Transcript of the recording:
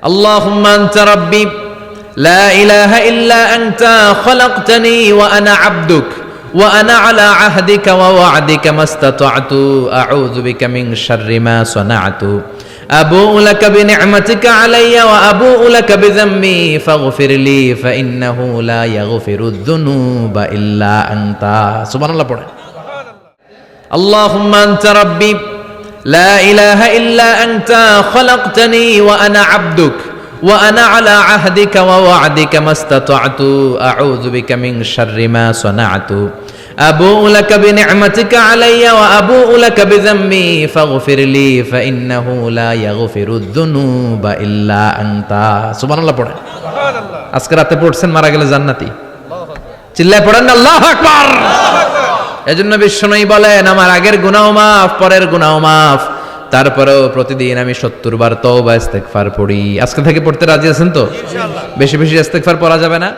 আল্লাহুম্মা আনতা রাব্বি লা ইলাহা ইল্লা আনতা খালাকতানি ওয়া আনা আবদুক ওয়া আনা আলা আহদিকা ওয়া ওয়া'দিকা মাস্তাতা'তু আউযু বিকা মিন শাররি মা সানা'তু আবুউ লাকা বিনি'মাতিকা আলাইয়া ওয়া আবুউ লাকা বিযামবি ফাগফিরলি ফাইন্নাহু লা ইয়াগফিরুয যুনুবা ইল্লা আনতা। সুবহানাল্লাহ পড়ে। আল্লাহুম্মা আনতা রাব্বি লা ইলাহা ইল্লা আনতা খালাকতানি ওয়া আনা আবদুক ওয়া আনা আলা আহদিকা ওয়া ওয়া'দিকা মাস্তাতা'তু আউযু বিকা মিন শাররি মা সানা'তু আবুউ লাকা বিনি'মাতিকা আলাইয়া ওয়া আবুউ লাকা বিযামবি ফাগফিরলি ফাইন্নাহু লা ইয়াগফিরুয যুনুবা ইল্লা আনতা। সুবহানাল্লাহ পড়ে। সুবহানাল্লাহ। আজকে রাতে পড়ছেন, মারা গেলে জান্নাতি। চিল্লায় পড়েন না আল্লাহু আকবার। এজন্য বিশ্বনবী বলেন, আমার আগের গুনাহ মাফ, পরের গুনাহ মাফ, তারপরেও প্রতিদিন আমি 70 বার তওবা ইস্তেগফার পড়ি। আজকে থেকে পড়তে রাজি আছেন তো? ইনশাআল্লাহ। বেশি বেশি ইস্তেগফার পড়া যাবে না?